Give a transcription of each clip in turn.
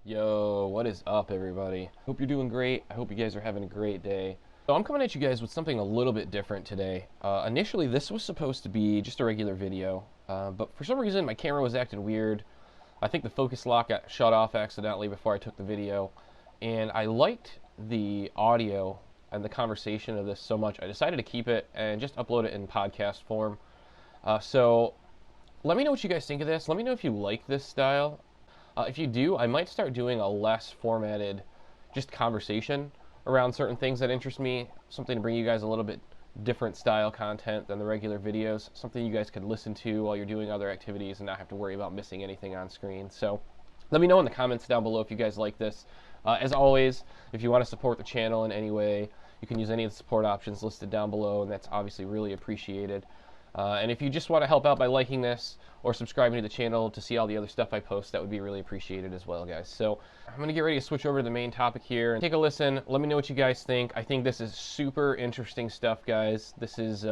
Yo, what is up, everybody? Hope you're doing great. I hope you guys are having a great day. So I'm coming at you guys with something a little bit different today. Initially, this was supposed to be just a regular video, but for some reason, my camera was acting weird. I think the focus lock got shut off accidentally before I took the video, and I liked the audio and the conversation of this so much, I decided to keep it and just upload it in podcast form. So let me know what you guys think of this. Let me know if you like this style. If you do, I might start doing a less formatted, just conversation around certain things that interest me, something to bring you guys a little bit different style content than the regular videos, something you guys could listen to while you're doing other activities and not have to worry about missing anything on screen. So let me know in the comments down below if you guys like this. As always, if you want to support the channel in any way, you can use any of the support options listed down below, and that's obviously really appreciated. And if you just want to help out by liking this or subscribing to the channel to see all the other stuff I post, that would be really appreciated as well, guys. So I'm going to get ready to switch over to the main topic here and take a listen. Let me know what you guys think. I think this is super interesting stuff, guys. This is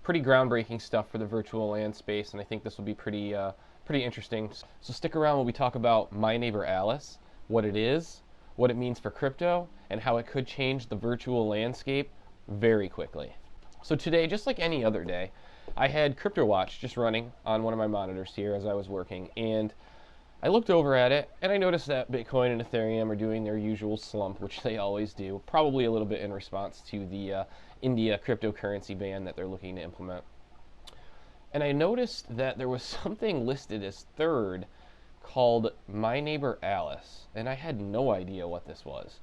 pretty groundbreaking stuff for the virtual land space, and I think this will be pretty interesting. So stick around when we talk about My Neighbor Alice, what it is, what it means for crypto, and how it could change the virtual landscape very quickly. So today, just like any other day, I had CryptoWatch just running on one of my monitors here as I was working, and I looked over at it and I noticed that Bitcoin and Ethereum are doing their usual slump, which they always do, probably a little bit in response to the India cryptocurrency ban that they're looking to implement. And I noticed that there was something listed as third called My Neighbor Alice, and I had no idea what this was.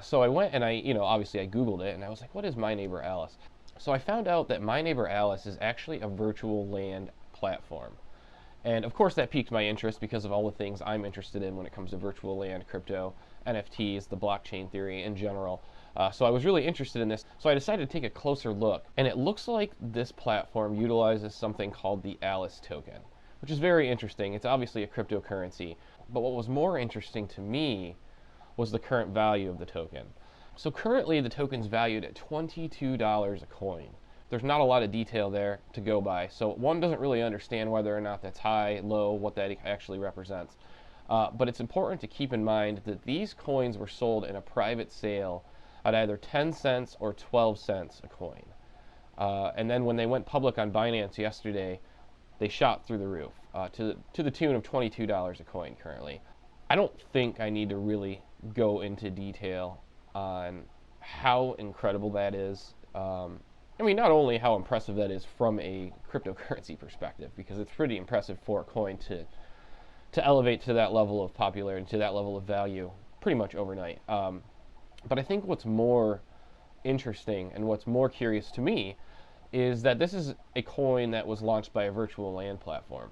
So I went and obviously I Googled it and I was like, what is My Neighbor Alice? So I found out that My Neighbor Alice is actually a virtual land platform. And of course that piqued my interest because of all the things I'm interested in when it comes to virtual land, crypto, NFTs, the blockchain theory in general. So I was really interested in this. So I decided to take a closer look. And it looks like this platform utilizes something called the Alice token, which is very interesting. It's obviously a cryptocurrency. But what was more interesting to me was the current value of the token. So currently the token's valued at $22 a coin. There's not a lot of detail there to go by, so one doesn't really understand whether or not that's high, low, what that actually represents. But it's important to keep in mind that these coins were sold in a private sale at either 10 cents or 12 cents a coin. And then when they went public on Binance yesterday, they shot through the roof to the tune of $22 a coin currently. I don't think I need to really go into detail on how incredible that is. I mean, not only how impressive that is from a cryptocurrency perspective, because it's pretty impressive for a coin to elevate to that level of popularity, to that level of value, pretty much overnight. But I think what's more interesting and what's more curious to me is that this is a coin that was launched by a virtual land platform.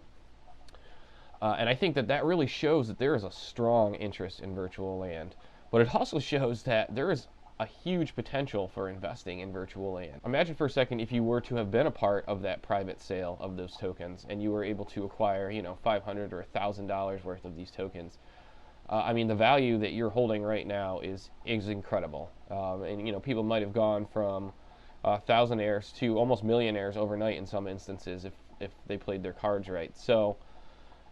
And I think that that really shows that there is a strong interest in virtual land. But it also shows that there is a huge potential for investing in virtual land. Imagine for a second if you were to have been a part of that private sale of those tokens and you were able to acquire, $500 or $1,000 worth of these tokens. I mean, the value that you're holding right now is incredible. And people might have gone from thousandaires to almost millionaires overnight in some instances if they played their cards right. So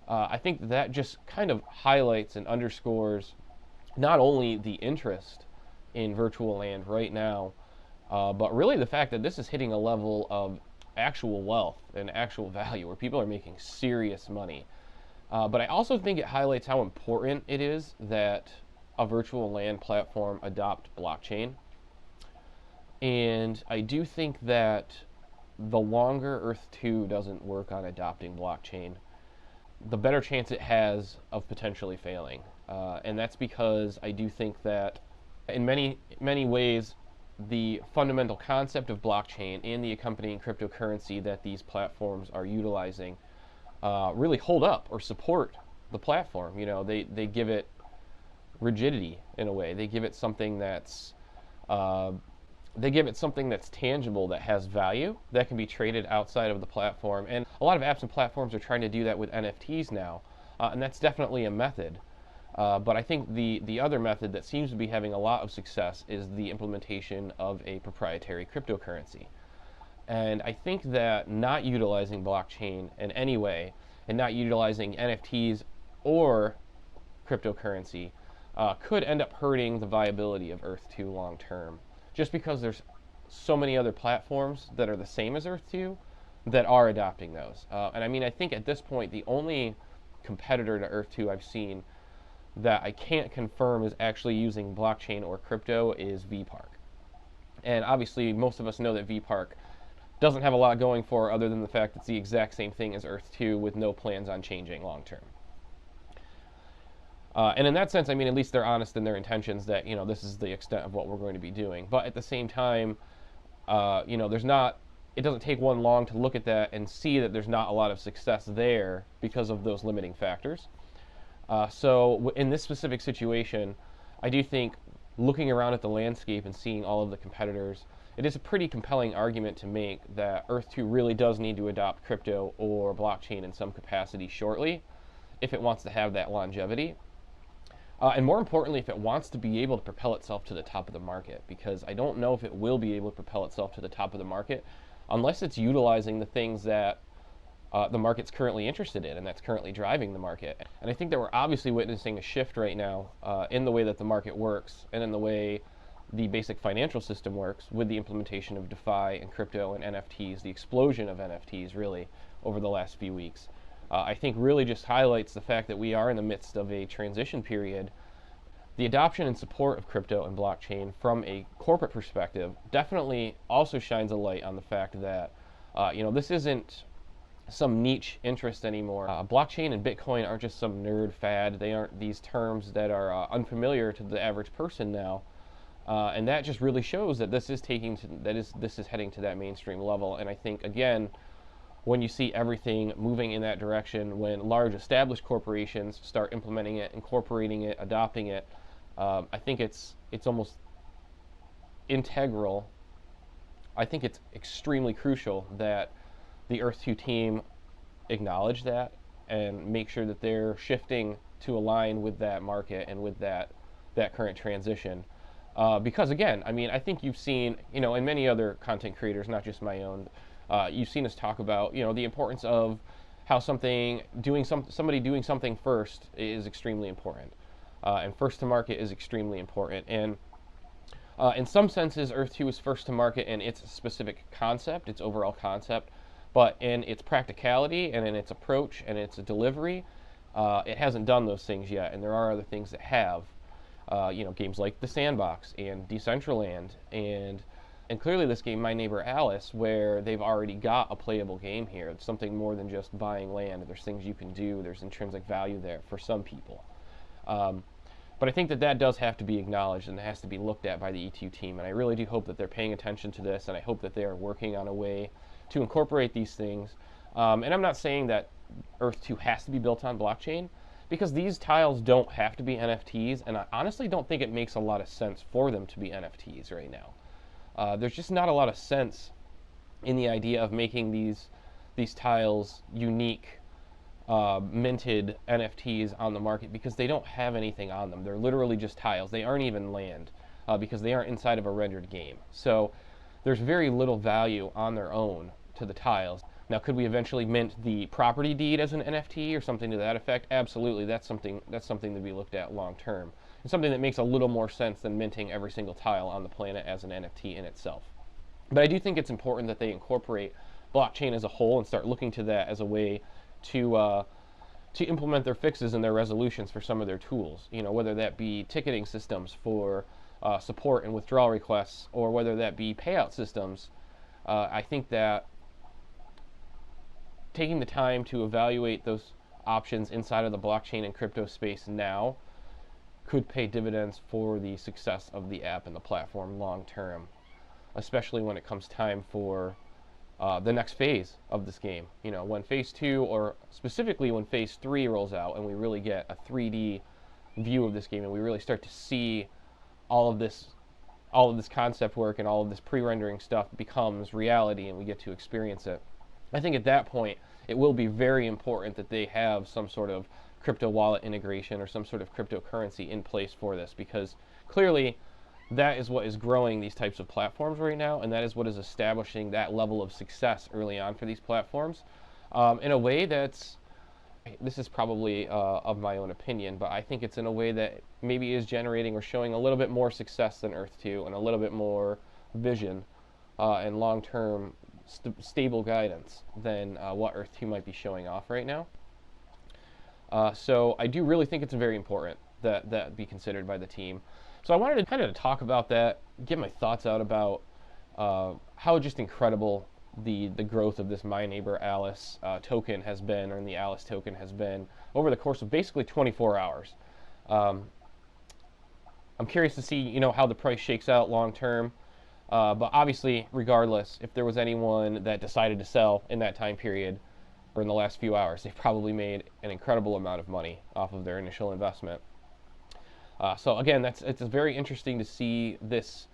I think that just kind of highlights and underscores not only the interest in virtual land right now, but really the fact that this is hitting a level of actual wealth and actual value where people are making serious money. But I also think it highlights how important it is that a virtual land platform adopt blockchain. And I do think that the longer Earth2 doesn't work on adopting blockchain, the better chance it has of potentially failing. And that's because I do think that in many ways, the fundamental concept of blockchain and the accompanying cryptocurrency that these platforms are utilizing really hold up or support the platform. They give it rigidity in a way. They give it something that's tangible, that has value, that can be traded outside of the platform. And a lot of apps and platforms are trying to do that with NFTs now, and that's definitely a method. But I think the other method that seems to be having a lot of success is the implementation of a proprietary cryptocurrency. And I think that not utilizing blockchain in any way, and not utilizing NFTs or cryptocurrency could end up hurting the viability of Earth2 long term, just because there's so many other platforms that are the same as Earth2 that are adopting those. And I mean, I think at this point, the only competitor to Earth2 I've seen that I can't confirm is actually using blockchain or crypto is VPark. And obviously, most of us know that VPark doesn't have a lot going for it other than the fact it's the exact same thing as Earth2 with no plans on changing long term. And in that sense, I mean, at least they're honest in their intentions that, you know, this is the extent of what we're going to be doing. But at the same time, you know, it doesn't take one long to look at that and see that there's not a lot of success there because of those limiting factors. So in this specific situation, I do think looking around at the landscape and seeing all of the competitors, it is a pretty compelling argument to make that Earth2 really does need to adopt crypto or blockchain in some capacity shortly if it wants to have that longevity. And more importantly, if it wants to be able to propel itself to the top of the market, because I don't know if it will be able to propel itself to the top of the market unless it's utilizing the things that the market's currently interested in and that's currently driving the market. And I think that we're obviously witnessing a shift right now in the way that the market works and in the way the basic financial system works with the implementation of DeFi and crypto and NFTs, the explosion of NFTs really over the last few weeks. I think really just highlights the fact that we are in the midst of a transition period. The adoption and support of crypto and blockchain from a corporate perspective definitely also shines a light on the fact that you know, this isn't some niche interest anymore. Blockchain and Bitcoin aren't just some nerd fad. They aren't these terms that are unfamiliar to the average person now. And that just really shows that this is heading to that mainstream level. And I think, again, when you see everything moving in that direction, when large established corporations start implementing it, incorporating it, adopting it, I think it's almost integral. I think it's extremely crucial that the Earth2 team acknowledge that and make sure that they're shifting to align with that market and with that current transition. Because again, I mean, I think you've seen, you know, and many other content creators, not just my own, you've seen us talk about, you know, the importance of how somebody doing something first is extremely important, and first to market is extremely important. And in some senses, Earth2 is first to market in its specific concept, its overall concept, but in its practicality and in its approach and its delivery, it hasn't done those things yet. And there are other things that have, you know, games like The Sandbox and Decentraland and clearly this game, My Neighbor Alice, where they've already got a playable game here. It's something more than just buying land. There's things you can do. There's intrinsic value there for some people. But I think that does have to be acknowledged and it has to be looked at by the E2 team. And I really do hope that they're paying attention to this, and I hope that they are working on a way to incorporate these things. And I'm not saying that Earth2 has to be built on blockchain, because these tiles don't have to be NFTs, and I honestly don't think it makes a lot of sense for them to be NFTs right now. There's just not a lot of sense in the idea of making these tiles unique, minted NFTs on the market, because they don't have anything on them. They're literally just tiles. They aren't even land, because they aren't inside of a rendered game. So there's very little value on their own to the tiles. Now, could we eventually mint the property deed as an NFT or something to that effect? Absolutely. That's something to be looked at long term. It's something that makes a little more sense than minting every single tile on the planet as an NFT in itself. But I do think it's important that they incorporate blockchain as a whole and start looking to that as a way to implement their fixes and their resolutions for some of their tools. You know, whether that be ticketing systems for support and withdrawal requests, or whether that be payout systems. I think that taking the time to evaluate those options inside of the blockchain and crypto space now could pay dividends for the success of the app and the platform long term, especially when it comes time for the next phase of this game. You know, when phase 2, or specifically when phase 3 rolls out and we really get a 3D view of this game and we really start to see all of this concept work and all of this pre-rendering stuff becomes reality and we get to experience it. I think at that point it will be very important that they have some sort of crypto wallet integration or some sort of cryptocurrency in place for this, because clearly that is what is growing these types of platforms right now, and that is what is establishing that level of success early on for these platforms in a way that's this is probably of my own opinion, but I think it's in a way that maybe is generating or showing a little bit more success than Earth 2 and a little bit more vision and long-term stable guidance than what Earth 2 might be showing off right now. So I do really think it's very important that that be considered by the team. So I wanted to kind of talk about that, get my thoughts out about how just incredible the growth of this My Neighbor Alice token has been, or the Alice token has been, over the course of basically 24 hours. I'm curious to see, you know, how the price shakes out long term. But obviously, regardless, if there was anyone that decided to sell in that time period or in the last few hours, they probably made an incredible amount of money off of their initial investment. So again, it's very interesting to see this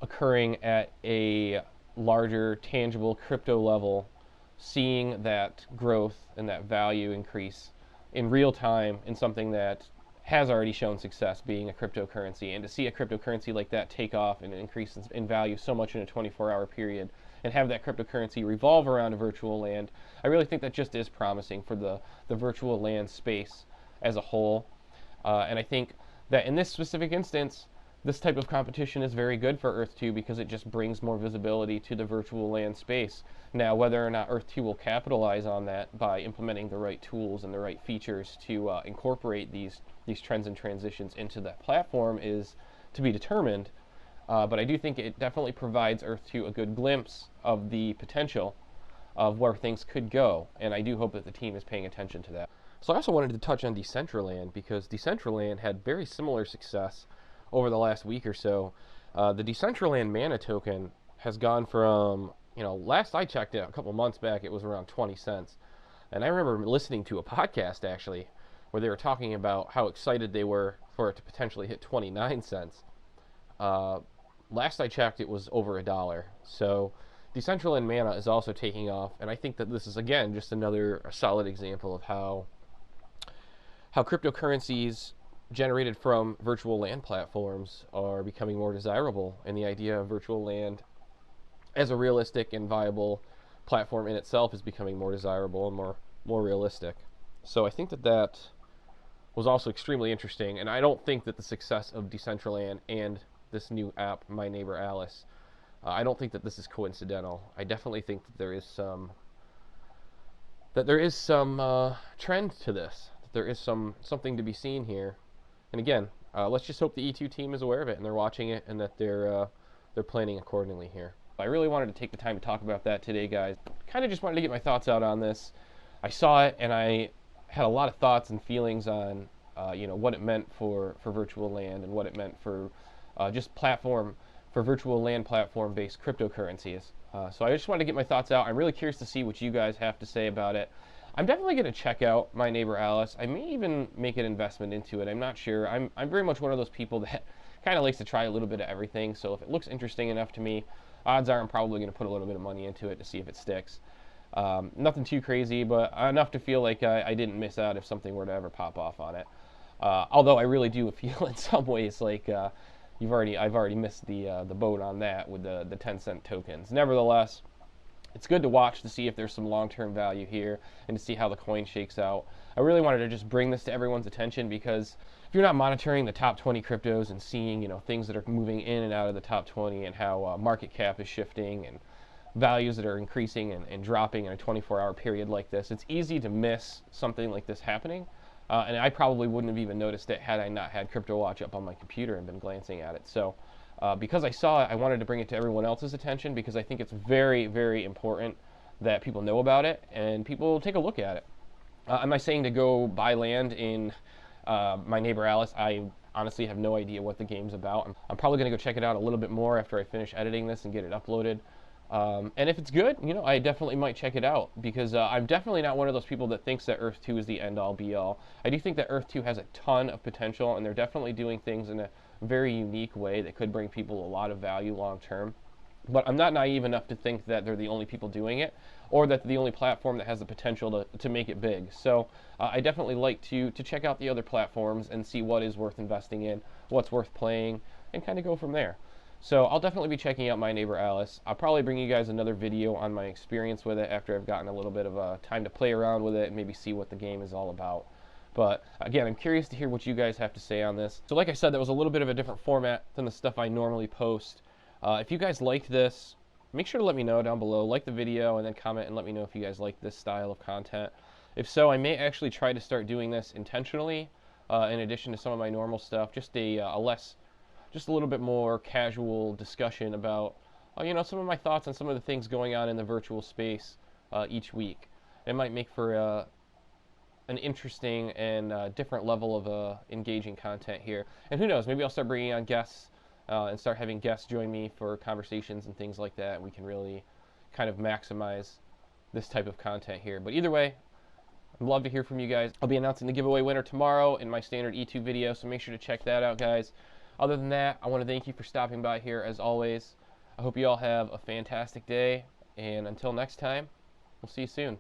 occurring at a larger, tangible crypto level, seeing that growth and that value increase in real time in something that has already shown success, being a cryptocurrency, and to see a cryptocurrency like that take off and increase in value so much in a 24-hour period, and have that cryptocurrency revolve around a virtual land, I really think that just is promising for the virtual land space as a whole. And I think that in this specific instance, this type of competition is very good for Earth2 because it just brings more visibility to the virtual land space. Now, whether or not Earth2 will capitalize on that by implementing the right tools and the right features to incorporate these trends and transitions into that platform is to be determined. But I do think it definitely provides Earth2 a good glimpse of the potential of where things could go, and I do hope that the team is paying attention to that. So I also wanted to touch on Decentraland, because Decentraland had very similar success over the last week or so. The Decentraland Mana token has gone from, you know, last I checked it a couple months back, it was around 20 cents. And I remember listening to a podcast, actually, where they were talking about how excited they were for it to potentially hit 29 cents. Last I checked, it was over $1. So Decentraland Mana is also taking off, and I think that this is, again, just another solid example of how cryptocurrencies generated from virtual land platforms are becoming more desirable, and the idea of virtual land as a realistic and viable platform in itself is becoming more desirable and more realistic. So I think that that was also extremely interesting, and I don't think that the success of Decentraland and this new app, My Neighbor Alice, I don't think that this is coincidental. I definitely think that there is some trend to this. That there is something to be seen here. And again, let's just hope the E2 team is aware of it and they're watching it, and that they're planning accordingly here. I really wanted to take the time to talk about that today, guys. Kind of just wanted to get my thoughts out on this. I saw it and I had a lot of thoughts and feelings on you know, what it meant for virtual land, and what it meant for just virtual land platform-based cryptocurrencies. So I just wanted to get my thoughts out. I'm really curious to see what you guys have to say about it. I'm definitely going to check out My Neighbor Alice. I may even make an investment into it. I'm not sure. I'm very much one of those people that kind of likes to try a little bit of everything. So if it looks interesting enough to me, odds are I'm probably going to put a little bit of money into it to see if it sticks. Nothing too crazy, but enough to feel like I didn't miss out if something were to ever pop off on it. Although I really do feel in some ways like I've already missed the boat on that with the 10-cent tokens. Nevertheless, it's good to watch to see if there's some long-term value here and to see how the coin shakes out. I really wanted to just bring this to everyone's attention, because if you're not monitoring the top 20 cryptos and seeing, you know, things that are moving in and out of the top 20, and how market cap is shifting and values that are increasing and dropping in a 24-hour period like this, it's easy to miss something like this happening. And I probably wouldn't have even noticed it had I not had CryptoWatch up on my computer and been glancing at it. So because I saw it, I wanted to bring it to everyone else's attention, because I think it's very, very important that people know about it and people take a look at it. Am I saying to go buy land in My Neighbor Alice? I honestly have no idea what the game's about. I'm probably going to go check it out a little bit more after I finish editing this and get it uploaded. And if it's good, you know, I definitely might check it out, because I'm definitely not one of those people that thinks that Earth2 is the end-all be-all. I do think that Earth2 has a ton of potential, and they're definitely doing things in a very unique way that could bring people a lot of value long-term. But I'm not naive enough to think that they're the only people doing it, or that they're the only platform that has the potential to make it big. So I definitely like to check out the other platforms and see what is worth investing in, what's worth playing, and kind of go from there. So I'll definitely be checking out My Neighbor Alice. I'll probably bring you guys another video on my experience with it after I've gotten a little bit of time to play around with it and maybe see what the game is all about. But again, I'm curious to hear what you guys have to say on this. So like I said, that was a little bit of a different format than the stuff I normally post. If you guys liked this, make sure to let me know down below. Like the video and then comment and let me know if you guys like this style of content. If so, I may actually try to start doing this intentionally in addition to some of my normal stuff. Just a little bit more casual discussion about, you know, some of my thoughts on some of the things going on in the virtual space each week. It might make for an interesting and different level of engaging content here. And who knows, maybe I'll start bringing on guests and start having guests join me for conversations and things like that. We can really kind of maximize this type of content here. But either way, I'd love to hear from you guys. I'll be announcing the giveaway winner tomorrow in my standard E2 video, so make sure to check that out, guys. Other than that, I want to thank you for stopping by here as always. I hope you all have a fantastic day, and until next time, we'll see you soon.